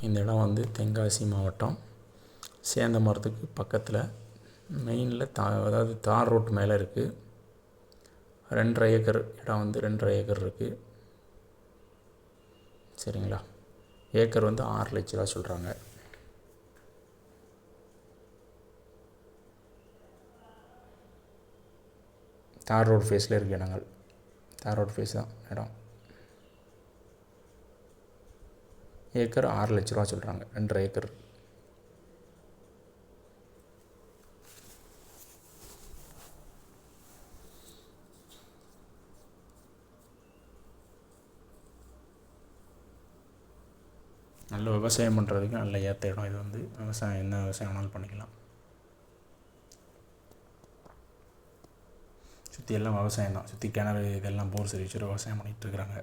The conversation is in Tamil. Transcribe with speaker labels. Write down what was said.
Speaker 1: இந்த இடம் வந்து தென்காசி மாவட்டம் சேந்தமரத்துக்கு பக்கத்தில் மெயினில் அதாவது தார் ரோட்டு மேலே இருக்குது. 2.5 ஏக்கர் இடம் வந்து 2.5 ஏக்கர் இருக்குது. சரிங்களா? ஏக்கர் வந்து 6 லட்ச ரூபா சொல்கிறாங்க. தார் ரோடு ஃபேஸில் இருக்க இடங்கள். தார் ரோடு ஃபேஸ் தான் இடம். ஏக்கர் 6 லட்ச ரூபா சொல்கிறாங்க. 2.5 ஏக்கர். நல்ல விவசாயம் பண்ணுறதுக்கு நல்ல ஏற்ற இடம் இது வந்து. விவசாயம் என்ன விவசாயம் வேணாலும் பண்ணிக்கலாம். சுற்றி எல்லாம் விவசாயம் தான். சுற்றி கிணறு இதெல்லாம் போர் சர்வீஸ் விவசாயம் பண்ணிகிட்ருக்குறாங்க.